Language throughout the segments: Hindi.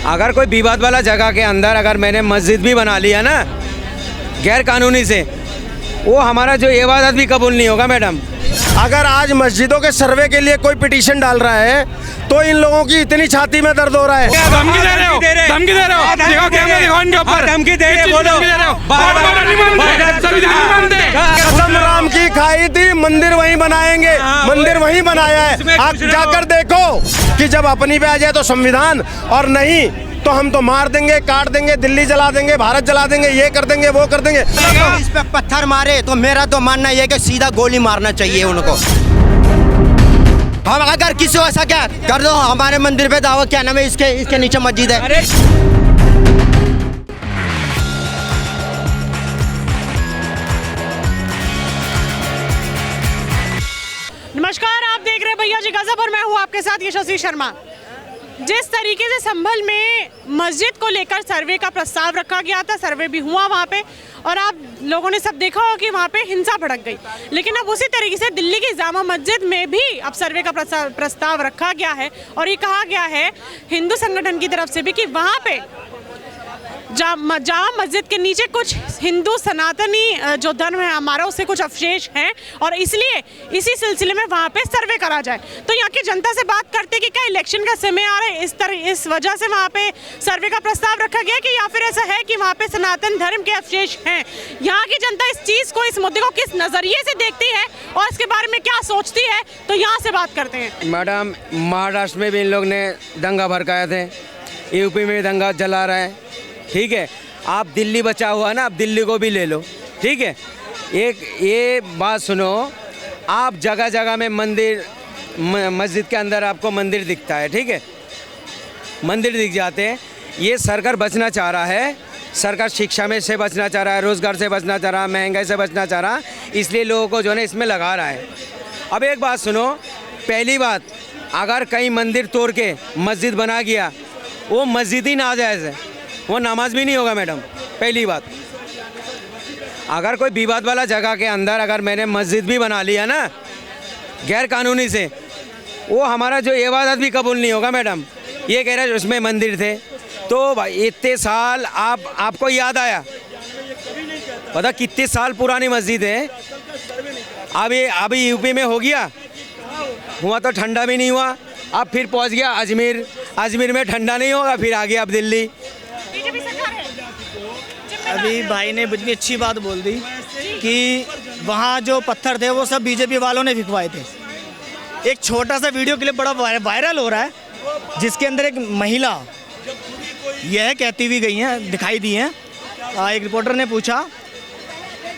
अगर कोई विवाद वाला जगह के अंदर अगर मैंने मस्जिद भी बना लिया ना गैर कानूनी से, वो हमारा जो इबादत भी कबूल नहीं होगा मैडम। अगर आज मस्जिदों के सर्वे के लिए कोई पिटीशन डाल रहा है तो इन लोगों की इतनी छाती में दर्द हो रहा है। धमकी दे रहे हो, धमकी दे रहे हो, दिखाओ कैमरा, दिखाओ इनके ऊपर, धमकी दे रहे हो, बोलो कसम राम की खाई थी, मंदिर वहीं बनाएंगे, मंदिर वहीं बनाया है। आप जाकर देखो कि जब अपनी पे आ जाए तो संविधान, और नहीं तो हम तो मार देंगे, काट देंगे, दिल्ली जला देंगे, भारत जला देंगे, ये कर देंगे, वो कर देंगे। इस पे पत्थर मारे तो मेरा तो मानना ये कि सीधा गोली मारना चाहिए उनको। हम अगर किसी को ऐसा क्या कर दो, हमारे मंदिर पे दावा क्या नाम है, इसके नीचे मस्जिद है। नमस्कार, आप देख रहे हैं भैया जी गजब और मैं हूँ आपके साथ यशस्वी शर्मा। जिस तरीके से संभल में मस्जिद को लेकर सर्वे का प्रस्ताव रखा गया था, सर्वे भी हुआ वहाँ पे, और आप लोगों ने सब देखा हो कि वहाँ पे हिंसा भड़क गई। लेकिन अब उसी तरीके से दिल्ली की जामा मस्जिद में भी अब सर्वे का प्रस्ताव रखा गया है, और ये कहा गया है हिंदू संगठन की तरफ से भी कि वहाँ पे जामा मस्जिद के नीचे कुछ हिंदू सनातनी जो धर्म है हमारा, उससे कुछ अवशेष हैं, और इसलिए इसी सिलसिले में वहाँ पे सर्वे करा जाए। तो यहाँ की जनता से बात करते कि क्या इलेक्शन का समय आ रहा है, इस वजह से वहाँ पे सर्वे का प्रस्ताव रखा गया कि या फिर ऐसा है कि वहाँ पे सनातन धर्म के अवशेष हैं। यहाँ की जनता इस चीज़ को, इस मुद्दे को किस नज़रिए से देखती है और इसके बारे में क्या सोचती है, तो यहाँ से बात करते हैं। मैडम, महाराष्ट्र में भी इन लोग ने दंगा भड़काया थे, यूपी में दंगा जला रहा है, ठीक है। आप दिल्ली बचा हुआ ना, आप दिल्ली को भी ले लो, ठीक है। एक ये बात सुनो, आप जगह जगह में मंदिर, मस्जिद के अंदर आपको मंदिर दिखता है, ठीक है, मंदिर दिख जाते हैं। ये सरकार बचना चाह रहा है, सरकार शिक्षा में से बचना चाह रहा है, रोज़गार से बचना चाह रहा है, महंगाई से बचना चाह रहा है, इसलिए लोगों को जो है इसमें लगा रहा है। अब एक बात सुनो, पहली बात, अगर कहीं मंदिर तोड़ के मस्जिद बना गया, वो मस्जिद ही नाजायज़ है, वो नमाज भी नहीं होगा मैडम। पहली बात, अगर कोई विवाद वाला जगह के अंदर अगर मैंने मस्जिद भी बना लिया ना गैर कानूनी से, वो हमारा जो इबादत भी कबूल नहीं होगा मैडम। ये कह रहे हैं उसमें मंदिर थे, तो भाई इतने साल आपको याद आया, पता कितने साल पुरानी मस्जिद है। अभी यूपी में हो गया, हुआ तो ठंडा भी नहीं हुआ, अब फिर पहुंच गया अजमेर, अजमेर में ठंडा नहीं होगा, फिर आ गया अब दिल्ली। अभी भाई ने इतनी अच्छी बात बोल दी कि वहाँ जो पत्थर थे वो सब बीजेपी वालों ने फिकवाए थे। एक छोटा सा वीडियो क्लिप बड़ा वायरल हो रहा है, जिसके अंदर एक महिला यह कहती हुई गई हैं, दिखाई दी हैं। एक रिपोर्टर ने पूछा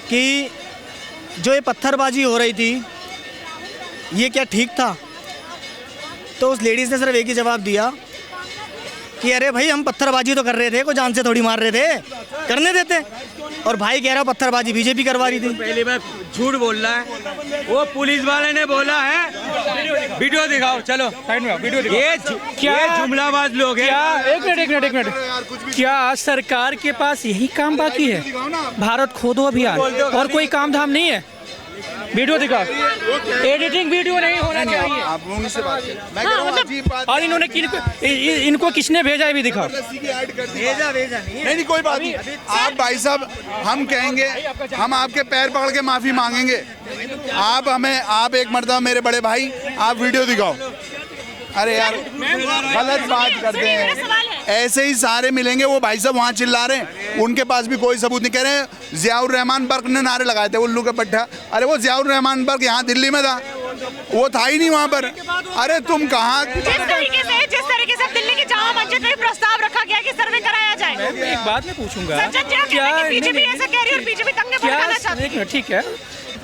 कि जो ये पत्थरबाजी हो रही थी ये क्या ठीक था, तो उस लेडीज़ ने सिर्फ एक ही जवाब दिया कि अरे भाई हम पत्थरबाजी तो कर रहे थे, कोई जान से थोड़ी मार रहे थे, करने देते। और भाई कह रहा पत्थरबाजी बीजेपी करवा रही थी। पहली बार झूठ बोल रहा है, वो पुलिस वाले ने बोला है। वीडियो दिखाओ, चलो साइड में वीडियो दिखाओ। ये जुमलाबाज लोग हैं। क्या एक मिनट, क्या सरकार के पास यही काम बाकी है? भारत खोदो अभियान, और कोई काम धाम नहीं है? वीडियो दिखाओ, एडिटिंग वीडियो नहीं होना चाहिए। आप लोगों से बात करें, मैं कह रहा हूं अजीब बात। और इनको किसने भेजा है भी दिखाओ। भेजा नहीं कोई बात नहीं। आप भाई साहब, हम कहेंगे, हम आपके पैर पकड़ के माफी मांगेंगे। आप एक मर्तबा मेरे बड़े भाई, आप वीडियो दिखाओ। अरे यार गलत बात करते हैं, ऐसे ही सारे मिलेंगे। वो भाई साहब वहाँ चिल्ला रहे हैं, उनके पास भी कोई सबूत नहीं। कह रहे हैं जियाउर रहमान बर्क ने नारे लगाए थे, उल्लू का पट्टा। अरे वो जियाउर रहमान बर्क यहाँ दिल्ली में था, वो था ही नहीं वहाँ पर। अरे तुम कहाँ, जिस तरीके से दिल्ली की जामा मस्जिद में प्रस्ताव रखा गया कि सर्वे कराया जाए। मैं एक बात मैं पूछूंगा, क्या बीजेपी ऐसा कह रही है और बीजेपी दंगे भड़काना चाहती है? ठीक है,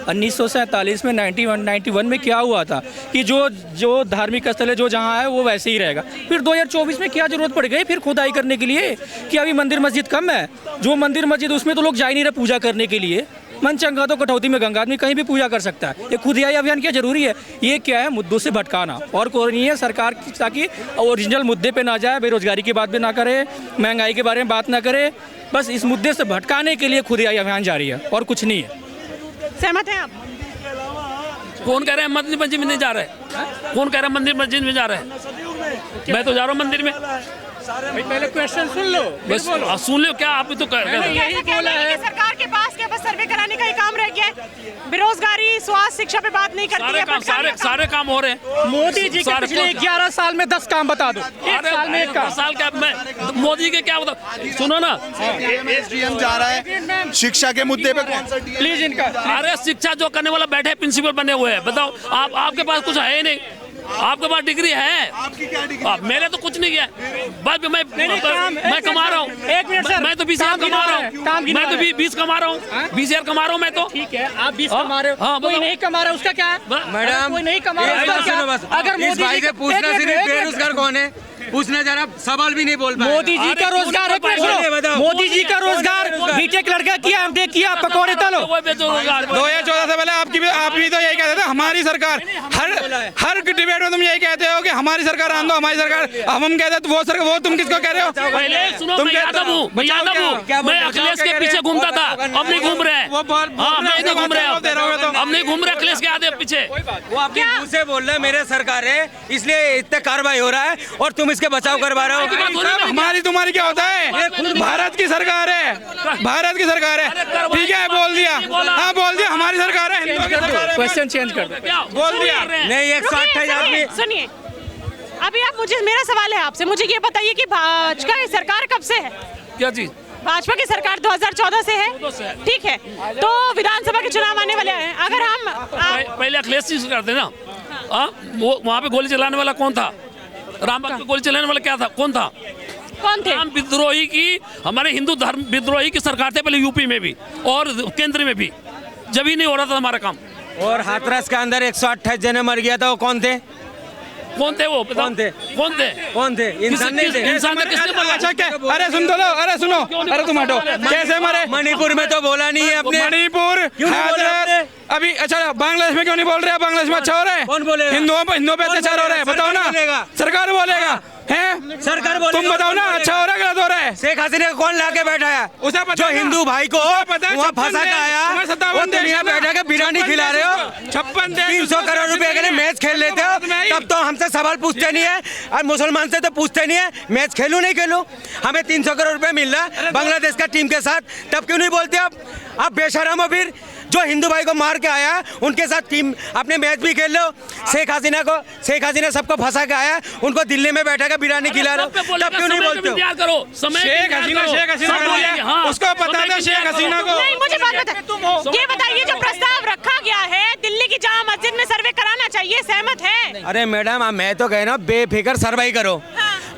1947 में 91 में क्या हुआ था कि जो धार्मिक स्थल है जो जहाँ है वो वैसे ही रहेगा। फिर 2024 में क्या जरूरत पड़ गई फिर खुदाई करने के लिए कि अभी मंदिर मस्जिद कम है? जो मंदिर मस्जिद उसमें तो लोग जा ही नहीं रहे पूजा करने के लिए। मन चंगा तो कटौती में गंगा, आदमी कहीं भी पूजा कर सकता है। ये खुदाई अभियान क्या जरूरी है? ये क्या है, मुद्दों से भटकाना और कोई नहीं है सरकार की, ताकि ओरिजिनल मुद्दे पे ना जाए, बेरोजगारी की बात भी ना करे, महंगाई के बारे में बात ना करे। बस इस मुद्दे से भटकाने के लिए खुदाई अभियान जारी है और कुछ नहीं है। सहमत हैं आप? कौन कह रहा है मंदिर मस्जिद में नहीं जा रहा है? कौन कह रहा है मंदिर मस्जिद में जा रहा है? मैं तो जा रहा हूँ मंदिर में। पहले क्वेश्चन सुन लो बस सुन लो क्या आप भी तो कर तो कैसे कहना है कि सरकार के पास क्या बस सर्वे कराने का ही काम रह गया है? बेरोजगारी, स्वास्थ्य, शिक्षा पे बात नहीं करती सारे है। काम सारे काम हो रहे हैं। मोदी जी के पिछले 11 साल में 10 काम बता दो, एक साल में एक काम। साल क्या मैं मोदी के क्या बता, सुनो ना, एसडीएम जा रहा है शिक्षा के मुद्दे पे। प्लीज इनका अरे शिक्षा जो करने वाला बैठे प्रिंसिपल बने हुए हैं, बताओ आप, आपके पास कुछ है ही नहीं, आपके पास डिग्री है? आपकी क्या डिग्री? मैंने तो कुछ नहीं किया, बस मैं कमा रहा हूँ। एक मिनट सर, मैं तो 20,000 कमा रहा हूँ, मैं तो 20 कमा रहा हूँ, 20,000 कमा रहा हूँ मैं तो। ठीक है, आप 20 कमा रहे हो, हाँ, कोई बताओ। नहीं कमा रहा उसका क्या है? मैडम, कोई नहीं कमा रहा उसका क्या है? अगर इस मोदी भाई जी से पूछना एक सिर्फ मिनट, बेरोजगार कौन है, पूछना जरा, सवाल भी नहीं बोल पाए। मोदी जी का रोजगार है, बताओ। मोदी जी का रोजगार बीटेक लड़का किया, हमने किया, पकौड़े तलो। 2014 से पहले आप भी तो यही कहते थे हमारी सरकार, हर डिबेट में तुम यही कहते हो कि हमारी सरकार आंदो, हमारी सरकार। अब हम कहते हैं वो सरकार, वो तुम किसको कह रहे हो? पहले सुनो, मैं यादव हूँ, मैं अखिलेश के पीछे घूमता था, अब नहीं घूम रहे हैं। हाँ, मैं नहीं घूम रहे, अब नहीं घूम रहे अखिलेश के आधे पीछे। वो आपके मुंह से बोल रहे हैं मेरे सरकार है इसलिए इतने कार्रवाई हो रहा है और तुम इसके बचाव करवा रहे हो। हमारी तुम्हारी क्या होता है? भारत की सरकार है, भारत की सरकार है, ठीक है, बोल दिया, हाँ बोल दिया, हमारी सरकार है, हिंदुओं की सरकार है। क्वेश्चन चेंज कर दो, बोल दिया। नहीं, 128 आदमी। सुनिए, अभी आप मुझे, मेरा सवाल है आपसे, मुझे ये बताइए कि भाजपा की सरकार कब से है? क्या चीज? भाजपा की सरकार 2014 से है, ठीक है, तो विधानसभा के चुनाव आने वाले हैं। अगर हम पहले अखिलेश जी करते ना, वो वहाँ पे गोली चलाने वाला कौन था? रामबाग पे गोली चलाने वाला क्या था, कौन था? कौन थे? राम विद्रोही की, हमारे हिंदू धर्म विद्रोही की सरकार थे पहले, यूपी में भी और केंद्र में भी, जब ही नहीं हो रहा था हमारा काम। और हाथरस के अंदर 128 जने मर गया था, वो कौन थे? कौन थे वो? कौन थे? कौन थे? कौन थे? इंसान नहीं थे। इंसान ने किसने बोला? अच्छा क्या? अरे सुन तो लो, अरे सुनो, अरे तुम हटो, कैसे मरे? मणिपुर में तो बोला नहीं है अपने। मणिपुर, क्यों नहीं बोले हाथरस, आपने? अभी अच्छा बांग्लादेश में क्यों नहीं बोल रहे? बांग्लादेश में अच्छा हो रहा है? कौन बोलेगा? हिंदुओं पे अत्याचार हो रहा है, बताओ ना। बोलेगा? सरकार बोलेगा हैं? सरकार बोलेगा? तुम बताओ ना, अच्छा हो रहा है, गलत हो रहा है? शेख हसीना को कौन ला के बैठाया? उसे पता जो है ना? हिंदू भाई को पता है, वहाँ 56 फंसा के आया, तुम्हें 57 वो देश दुनिया है ना? बैठा के बिरयानी 56 खिला रहे हो। 56 देश 300 करोड़ रुपए के लिए मैच खेल लेते हो, तब तो हमसे सवाल पूछते नहीं है, और मुसलमान से तो पूछते नहीं है मैच खेलूं नहीं खेलूं। हमें 300 करोड़ रुपए मिल रहा है बांग्लादेश का टीम के साथ, तब क्यों नहीं बोलते आप बेशरम हो? फिर जो हिंदू भाई को मार के आया उनके साथ टीम अपने मैच भी खेल लो। शेख हसीना सबको फंसा के आया, उनको दिल्ली में बैठा के बिरयानी खिला रहे हो, तब क्यों नहीं बोलते हो? शेख हसीना उसको पता था शेख हसीना को। नहीं, मुझे बात बताइए, ये बताइए जो प्रस्ताव रखा गया है दिल्ली की जामा मस्जिद में सर्वे कराना चाहिए, सहमत है? अरे मैडम, मैं तो कह रहा हूँ बेफिक्र सर्वाई करो।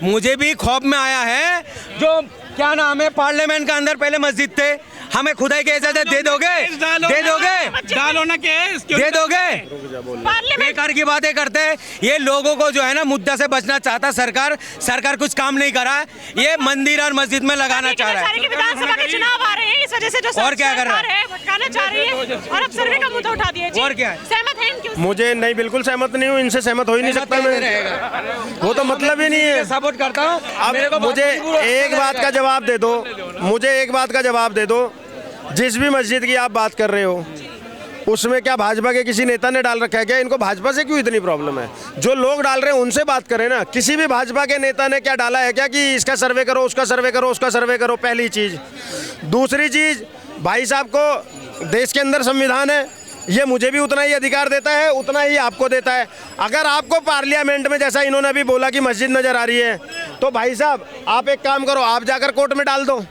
मुझे भी खौफ में आया है, जो क्या नाम है, पार्लियामेंट के अंदर पहले मस्जिद थे, हमें खुदाई की इजाजत दे दोगे? दे दोगे? डालो ना केस, दे दोगे? पार्लियामेंट बेकार की बातें करते हैं। ये लोगों को जो है ना मुद्दा से बचना चाहता सरकार कुछ काम नहीं करा है, ये मंदिर और मस्जिद में लगाना चाह रहा है। विधानसभा के चुनाव आ रहे हैं, इस वजह से जो और क्या कर रहा है भटकाना चाह रही है, और अब सर्वे का मुद्दा उठा दिया। जी, और क्या है? सहमत है इनकी? मुझे नहीं, बिल्कुल सहमत नहीं हूँ, इनसे सहमत हो ही नहीं सकता मैं, वो तो मतलब ही नहीं है। सपोर्ट करता हूँ। अब मुझे एक बात का जवाब दे दो, मुझे एक बात का जवाब दे दो, जिस भी मस्जिद की आप बात कर रहे हो उसमें क्या भाजपा के किसी नेता ने डाल रखा है क्या? इनको भाजपा से क्यों इतनी प्रॉब्लम है? जो लोग डाल रहे हैं उनसे बात करें ना। किसी भी भाजपा के नेता ने क्या डाला है क्या कि इसका सर्वे करो, उसका सर्वे करो, उसका सर्वे करो? पहली चीज़। दूसरी चीज़, भाई साहब को देश के अंदर संविधान है, ये मुझे भी उतना ही अधिकार देता है, उतना ही आपको देता है। अगर आपको पार्लियामेंट में, जैसा इन्होंने अभी बोला कि मस्जिद नज़र आ रही है, तो भाई साहब आप एक काम करो, आप जाकर कोर्ट में डाल दो,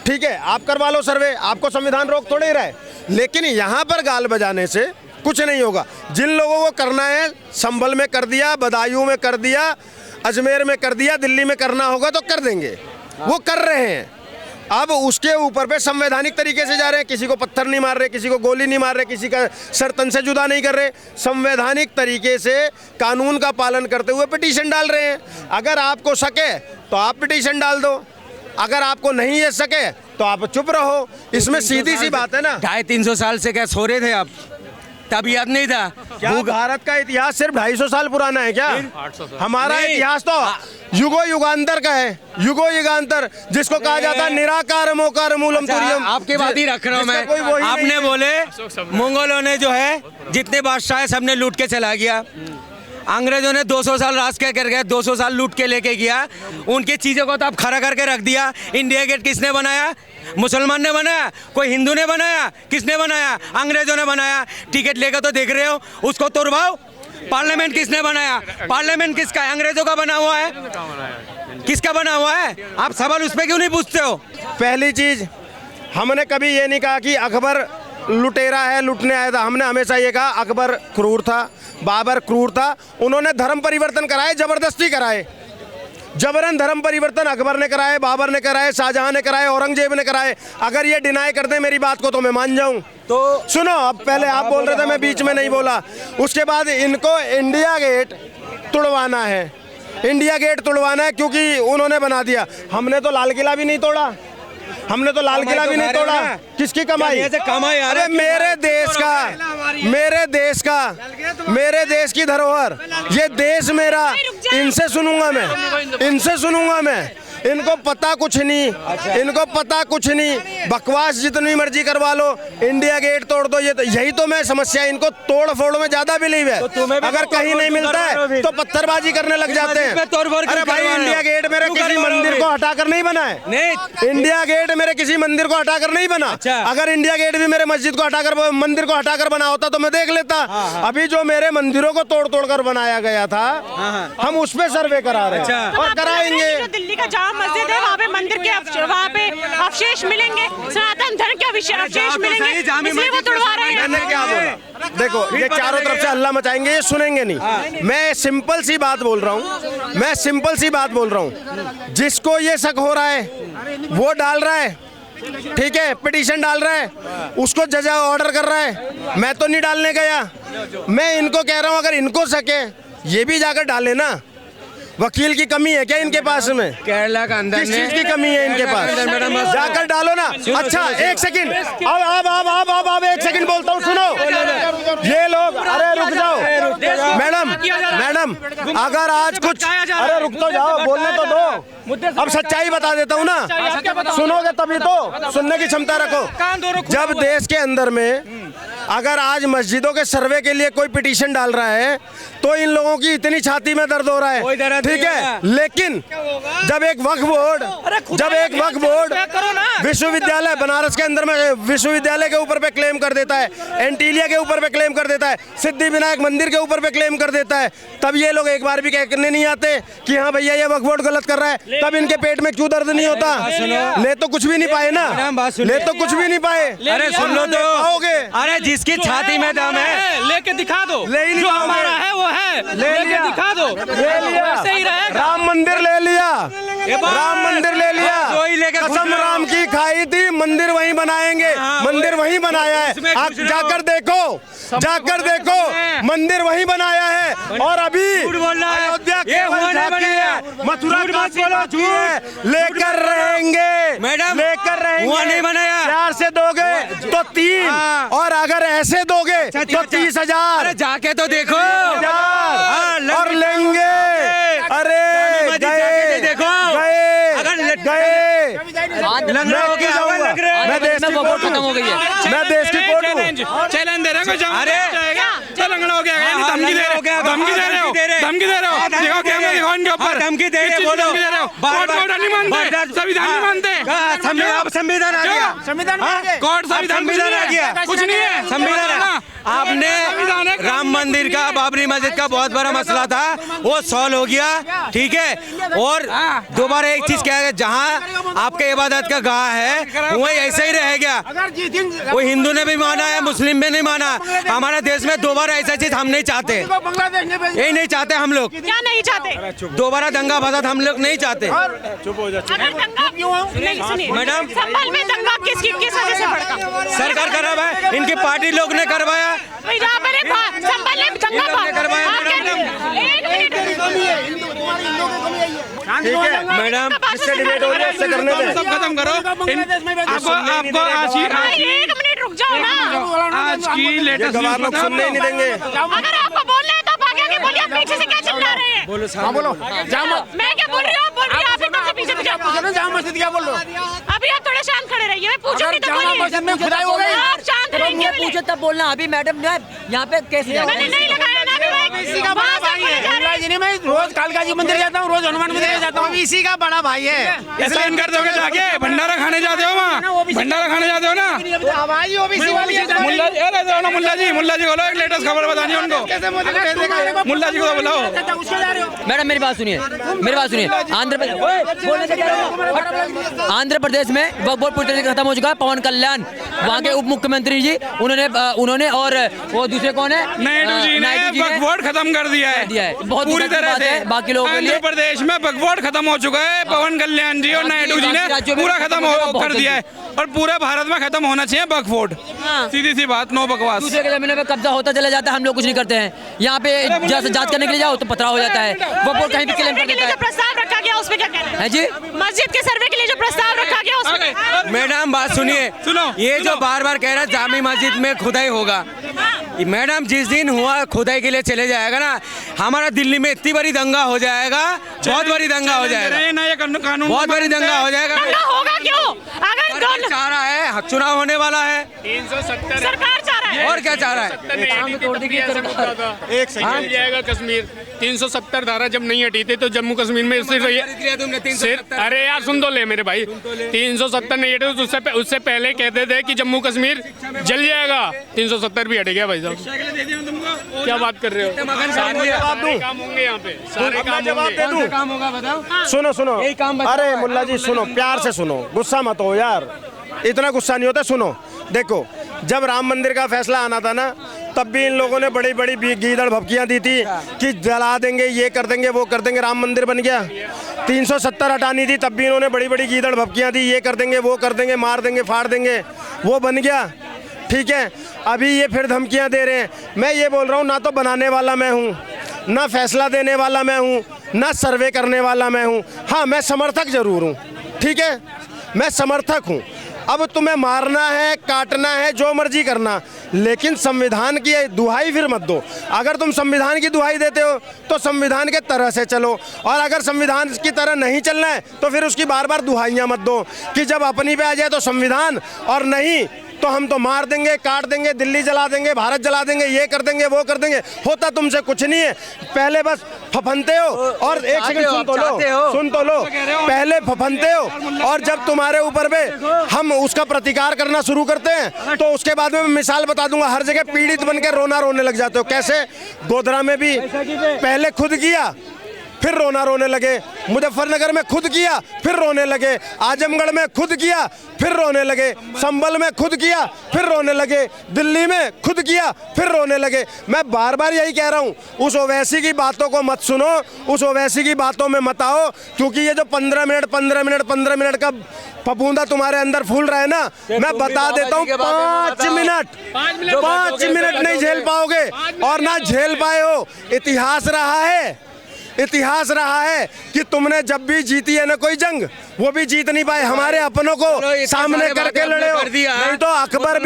ठीक है, आप करवा लो सर्वे, आपको संविधान रोक थोड़े ही रहा है। लेकिन यहाँ पर गाल बजाने से कुछ नहीं होगा। जिन लोगों को करना है, संभल में कर दिया, बदायूं में कर दिया, अजमेर में कर दिया, दिल्ली में करना होगा तो कर देंगे, वो कर रहे हैं। अब उसके ऊपर पे संवैधानिक तरीके से जा रहे हैं, किसी को पत्थर नहीं मार रहे, किसी को गोली नहीं मार रहे, किसी का सर तन से जुदा नहीं कर रहे, संवैधानिक तरीके से कानून का पालन करते हुए पिटीशन डाल रहे हैं। अगर आपको सके तो आप पिटीशन डाल दो, अगर आपको नहीं ये सके तो आप चुप रहो। इसमें सीधी सी बात है ना। 250-300 साल से क्या सो रहे थे आप? तब याद नहीं था क्या भारत का इतिहास सिर्फ 250 साल पुराना है क्या? हमारा इतिहास तो युगो युगांतर का है, युगो युगांतर, जिसको कहा जाता है निराकार मोकार मूलम तुर्यम। आपकी बात ही रख रहा हूँ मैं। आपने बोले मंगोलों ने जो है जितने बादशाह है सबने लूट के चला गया। अंग्रेजों ने 200 साल राज के कर गए, 200 साल लूट के लेके गया। उनकी चीज़ों को तो आप खड़ा करके रख दिया। इंडिया गेट किसने बनाया? मुसलमान ने बनाया? कोई हिंदू ने बनाया? किसने बनाया? अंग्रेजों ने बनाया। टिकट लेकर तो देख रहे हो, उसको तोड़वाओ। पार्लियामेंट किसने बनाया? पार्लियामेंट किसका है? अंग्रेजों का बना हुआ है। किसका बना हुआ है? आप सवाल उस पर क्यों नहीं पूछते हो? पहली चीज, हमने कभी ये नहीं कहा कि अकबर लुटेरा है, लुटने आया था। हमने हमेशा ये कहा अकबर क्रूर था, बाबर क्रूर था। उन्होंने धर्म परिवर्तन कराए, जबरदस्ती कराए। जबरन धर्म परिवर्तन अकबर ने कराए, बाबर ने कराए, शाहजहां ने कराए, औरंगजेब ने कराए। अगर ये डिनाई कर दे मेरी बात को तो मैं मान जाऊं। तो सुनो, अब पहले आप बोल रहे थे, मैं बीच में नहीं बोला। उसके बाद इनको इंडिया गेट तुड़वाना है, इंडिया गेट तुड़वाना है क्योंकि उन्होंने बना दिया। हमने तो लाल किला भी नहीं तोड़ा, हमने तो लाल किला भी नहीं तोड़ा। किसकी कमाई? अरे मेरे देश की धरोहर, ये देश मेरा। इनसे सुनूंगा मैं। इनको पता कुछ नहीं, इनको पता कुछ नहीं। बकवास जितनी मर्जी करवा लो, इंडिया गेट तोड़ दो। ये तो यही तो मैं समस्या है। इनको तोड़ फोड़ में ज्यादा बिलीव है। अगर कहीं नहीं मिलता है तो पत्थरबाजी करने लग जाते हैं। अरे भाई, इंडिया गेट मेरे किसी मंदिर को हटाकर नहीं बना है। इंडिया गेट मेरे किसी मंदिर को हटाकर नहीं बना। अगर इंडिया गेट भी मेरे मस्जिद को हटाकर, मंदिर को हटाकर बना होता तो मैं देख लेता। अभी जो मेरे मंदिरों को तोड़ तोड़ कर बनाया गया था, हम उस पर सर्वे करा रहे हैं और कराएंगे। दिल्ली का जामा मस्जिद है, वहाँ पे मंदिर के वहाँ पे अवशेष मिलेंगे, सनातन धर्म के अवशेष मिलेंगे, इसलिए वो तुड़वा रहे हैं। मैंने क्या बोला? देखो, ये चारों तरफ से हल्ला मचाएंगे, ये सुनेंगे नहीं। मैं सिंपल सी बात बोल रहा हूँ, जिसको ये शक हो रहा है वो डाल रहा है, ठीक है, पिटीशन डाल रहा है, उसको जज ऑर्डर कर रहा है। मैं तो नहीं डालने गया। मैं इनको कह रहा हूँ, अगर इनको सके ये भी जाकर डाले ना। वकील की कमी है क्या इनके पास में? केरला का अंदर किस चीज की कमी है इनके पास? जाकर डालो ना। अच्छा, एक सेकंड, अब 1 सेकंड बोलता हूँ, सुनो। ये लोग, अरे रुक जाओ मैडम, अगर आज कुछ, अरे रुक तो जाओ, बोलने तो दो। अब सच्चाई बता देता हूँ ना, सुनोगे तभी तो, सुनने की क्षमता रखो। जब देश के अंदर में अगर आज मस्जिदों के सर्वे के लिए कोई पिटीशन डाल रहा है तो इन लोगों की इतनी छाती में दर्द हो रहा है, ठीक है। लेकिन जब एक वक्फ बोर्ड विश्वविद्यालय बनारस के अंदर में विश्वविद्यालय के ऊपर पे क्लेम कर देता है, एंटीलिया के ऊपर पे क्लेम कर देता है, सिद्धिविनायक मंदिर के ऊपर पे क्लेम कर देता है, तब ये लोग एक बार भी कहने नहीं आते कि हाँ भैया ये वक्फ बोर्ड गलत कर रहा है। तब इनके पेट में क्यों दर्द नहीं होता? ले तो कुछ भी नहीं पाए ना, ले तो कुछ भी नहीं पाए। अरे सुन लो तो, आओगे? अरे जिसकी छाती में दम है लेके दिखा दो, ले ही नहीं जो पाओगे। हमारा है वो है, लेके दिखा दो, ले लिया, वैसे ही रहेगा। राम मंदिर ले लिया, राम मंदिर ले लिया, कसम राम की खाई थी, मंदिर वहीं बनाएंगे, मंदिर वहीं बनाया है। आप जाकर देखो, मंदिर वहीं बनाया है। और अभी अयोध्या मथुरा लेकर रहेंगे, मैडम, लेकर रहेंगे। हुआ नहीं बनाया। 4 से दोगे तो 3, और अगर ऐसे दोगे तो 30,000। जाके तो देखो, और लेंगे। अरे गए, देखो, मैं देश की कोर्ट हूँ, मैं देश की कोर्ट हूँ। चैलेंज दे रहे हो, अरे लंगड़ा हो गया, धमकी दे रहे हो, देखो कैमरा दिखाओ इनके ऊपर, धमकी दे रहे हो, बोलो। कोर्ट नहीं मानते, संविधान नहीं मानते। संविधान आ गया, कोर्ट संविधान आ गया, कुछ नहीं है संविधान। आपने राम मंदिर का, बाबरी मस्जिद का बहुत बड़ा मसला था, वो सॉल्व हो गया, ठीक है। और दोबारा एक चीज क्या है, जहाँ आपके इबादत का गाह है वही ऐसे ही रह गया। वो हिंदू ने भी माना है, मुस्लिम भी नहीं माना। हमारे देश में दोबारा ऐसा चीज हम नहीं चाहते, यही नहीं चाहते हम लोग। क्या नहीं चाहते? दोबारा दंगा फसाद हम लोग नहीं चाहते। मैडम, संभल में दंगा किस वजह से भड़का? सरकार करवा है, इनकी पार्टी लोग ने करवाया। संभल में दंगा ठीक है मैडम, इससे डिबेट हो रही है, इससे करने दें। सब खत्म करो। आपको आज एक मिनट रुक जाओ ना। आज की लेटेस्ट गवार लोग सुनने ही नहीं देंगे। अगर आपको बोलना है तो आप आगे बोलिए, आप पीछे से क्या चिल्ला रहे हैं? बोलो, मैं क्या बोल रही हूँ? आप बोल रही हैं, आप एकदम से पीछे जामा मस्जिद क्या बोल रहे हो? अभी आप थोड़ा शांत खड़े रहिए, मैं पूछूंगी तो जामा मस्जिद में खुदाई हो गई। आप शांत रहेंगे। पूछे तब बोलना। अभी मैडम ने यहाँ पे केस मैंने नहीं लगाया ना, अभी ओबीसी का बड़ा भाई है। मुल्ला जी ने, मैं रोज कालका जी मंदिर जाता हूँ, रोज हनुमान मंदिर जाता हूँ। ओबीसी का बड़ा भाई है। इसलिए कर दोगे जाके भंडारा खाने जाते हो वहाँ, भंडारा खाने जाते हो ना। आवाज ओबीसी वाली है। मुल्ला जी, अरे दो ना मुल्ला जी बोलो, एक लेटेस्ट खबर बतानी है उनको। मुल्ला जी को बुलाओ। मैडम मेरी बात सुनिए, आंध्र प्रदेश में वक्फ बोर्ड पूरी तरह से खत्म हो चुका है। पवन कल्याण वहाँ के उप मुख्यमंत्री जी उन्होंने और वो दूसरे कौन है, नायडू जी ने वक्फ बोर्ड खत्म कर दिया है बहुत पूरी तरह से। बाकी लोगों के लिए आंध्र प्रदेश में वक्फ बोर्ड खत्म हो चुका है। पवन कल्याण जी और नायडू जी ने पूरा खत्म कर दिया है और पूरे भारत में खत्म होना चाहिए वक्फ बोर्ड। सीधी सी बात, नो बकवास। दूसरे के जमीनों पे कब्जा होता चला जाता है, हम लोग कुछ नहीं करते हैं। यहाँ पे जांच करने के लिए जाओ तो पथराव हो जाता है, वक्फ बोर्ड कहीं भी क्लेम कर देता है। प्रस्ताव रखा गया उसमें क्या कहना है जी? मस्जिद के सर्वे के लिए जो प्रस्ताव रखा गया उसमें। मैडम बात सुनिए, ये जो बार बार कह रहा है जामी मस्जिद में खुदाई होगा, मैडम जिस दिन हुआ खुदाई के लिए चले जाएगा ना, हमारा दिल्ली में इतनी बड़ी दंगा हो जाएगा, बहुत बड़ी दंगा हो जाएगा, बहुत बड़ी दंगा हो जाएगा। होगा क्यों? अगर चाह रहा है, चुनाव होने वाला है, 370 सरकार चाह रहा है, और क्या चाह रहा है? एक सही जाएगा कश्मीर। 370 धारा जब नहीं हटी थी तो जम्मू कश्मीर में सिर्फ, अरे यार सुन तो ले मेरे भाई, 370 नहीं हटे तो उससे पहले कहते थे कि जम्मू कश्मीर जल जाएगा। 370 भी हट गया भाई साहब, क्या बात कर रहे हो? सारे काम होंगे यहाँ पे, सारे काम होंगे। सुनो, अरे मुल्ला जी सुनो, प्यार से सुनो, गुस्सा मत हो यार, इतना गुस्सा नहीं होता। सुनो, देखो जब राम मंदिर का फैसला आना था ना, तब भी इन लोगों ने बड़ी बड़ी गीदड़ भभकियां दी थी कि जला देंगे, ये कर देंगे, वो कर देंगे, राम मंदिर बन गया। 370 हटानी थी, तब भी इन्होंने बड़ी बड़ी गीदड़ भभकियां दी, ये कर देंगे, वो कर देंगे, मार देंगे, फाड़ देंगे, वो बन गया। ठीक है, अभी ये फिर धमकियां दे रहे हैं। मैं ये बोल रहा हूँ, ना तो बनाने वाला मैं हूँ, ना फैसला देने वाला मैं हूँ, ना सर्वे करने वाला मैं हूँ। हाँ, मैं समर्थक जरूर हूँ, ठीक है, मैं समर्थक हूँ। अब तुम्हें मारना है, काटना है, जो मर्जी करना, लेकिन संविधान की दुहाई फिर मत दो। अगर तुम संविधान की दुहाई देते हो तो संविधान के तरह से चलो, और अगर संविधान की तरह नहीं चलना है तो फिर उसकी बार बार दुहाइयाँ मत दो कि जब अपनी पे आ जाए तो संविधान, और नहीं तो हम तो मार देंगे, काट देंगे, दिल्ली जला देंगे, भारत जला देंगे, ये कर देंगे, वो कर देंगे। होता तुमसे कुछ नहीं है, पहले बस फफनते हो। और एक सेकंड सुन तो लो, पहले फफनते हो, और जब तुम्हारे ऊपर पे हम उसका प्रतिकार करना शुरू करते हैं तो उसके बाद में मैं मिसाल बता दूंगा, हर जगह पीड़ित बन के रोने लग जाते हो। कैसे? गोधरा में भी पहले खुद किया, फिर रोने लगे, मुजफ्फरनगर में खुद किया, फिर रोने लगे, आजमगढ़ में खुद किया, फिर रोने लगे, संभल में खुद किया, फिर रोने लगे, दिल्ली में खुद किया, फिर रोने लगे। मैं बार बार यही कह रहा हूँ, उस ओवैसी की बातों को मत सुनो, उस ओवैसी की बातों में मत आओ, क्योंकि ये जो 15 मिनट का फफूंदा तुम्हारे अंदर फूल रहा है ना, मैं बता देता हूँ, 5 मिनट नहीं झेल पाओगे, और ना झेल पाए हो। इतिहास रहा है कि तुमने जब भी जीती है ना कोई जंग, वो भी जीत नहीं पाए, हमारे अपनों को सामने करके लड़े हो। नहीं तो अकबर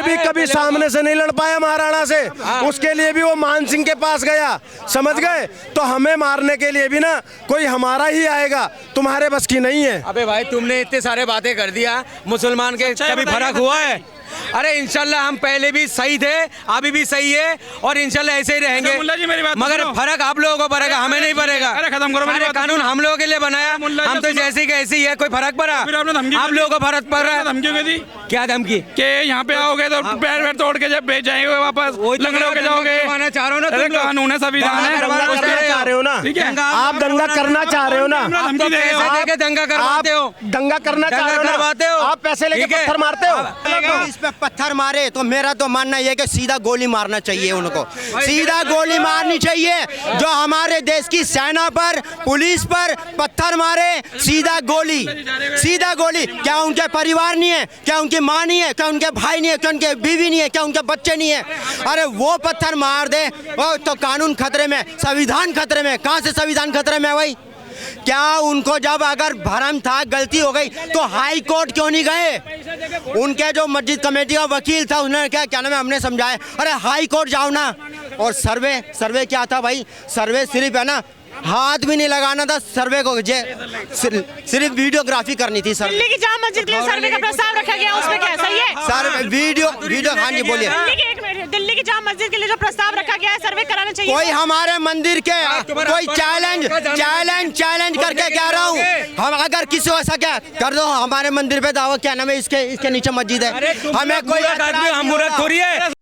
भी कभी सामने से नहीं लड़ पाया महाराणा से, उसके लिए भी वो मान सिंह के पास गया, समझ गए? तो हमें मारने के लिए भी ना कोई हमारा ही आएगा, तुम्हारे बस की नहीं है। अबे भाई तुमने इतने सारे बातें कर दिया, मुसलमान के कभी फर्क हुआ है? अरे इंशाल्लाह हम पहले भी सही थे, अभी भी सही है, और इंशाल्लाह ऐसे ही रहेंगे। मगर फर्क आप लोगों को पड़ेगा, हमें नहीं पड़ेगा। अरे खत्म करो, अरे कानून हम लोगों के लिए बनाया, हम तो जैसे कि ऐसे ही है, कोई फर्क पड़ा? आप लोगों को फर्क पड़ रहा है? धमकी क्या धमकी? के यहाँ पे आओगे तो पैर वैर तोड़ के जब भेज जाएंगे वापस, लंगड़े होके जाओगे। चाह रहे हो ना, कानून है, संविधान है, चाह रहे हो ना, आप दंगा करना चाह रहे हो ना, दंगा करवाते हो, दंगा करना चाह रहे हो, आप पैसे लेके पत्थर मारते हो। इस पे पत्थर मारे तो मेरा तो मानना यह कि सीधा गोली मारना चाहिए, उनको सीधा गोली मारनी चाहिए। जो हमारे देश की सेना पर, पुलिस पर पत्थर मारे, सीधा गोली। क्या उनके परिवार नहीं है? क्या उनकी माँ नहीं है? क्या उनके भाई नहीं है? क्या उनके बीवी नहीं है? क्या उनके बच्चे नहीं है? अरे वो पत्थर मार दे तो कानून खतरे में, संविधान खतरे में। कहाँ से संविधान खतरे में है भाई? क्या उनको जब अगर भरम था, गलती हो गई, तो हाई कोर्ट क्यों नहीं गए? उनके जो मस्जिद कमेटी का वकील था, उन्होंने क्या नाम है, हमने समझाया, अरे हाई कोर्ट जाओ ना। और सर्वे क्या था भाई? सर्वे सिर्फ है ना हाथ भी नहीं लगाना था सर्वे को, सिर्फ वीडियोग्राफी करनी थी सर। दिल्ली की जामा मस्जिद के लिए सर्वे का प्रस्ताव रखा गया, उसमें क्या सही है सर? वीडियो हाँ जी बोलिए। दिल्ली की जामा मस्जिद के लिए जो प्रस्ताव रखा गया है सर्वे कराना चाहिए। कोई हमारे मंदिर के कोई चैलेंज करके कह रहा हूँ, हम अगर किसी को ऐसा क्या कर दो हमारे मंदिर पे दावा, क्या नाम है इसके नीचे मस्जिद है, हमें कोई हम मुराद थोड़ी है।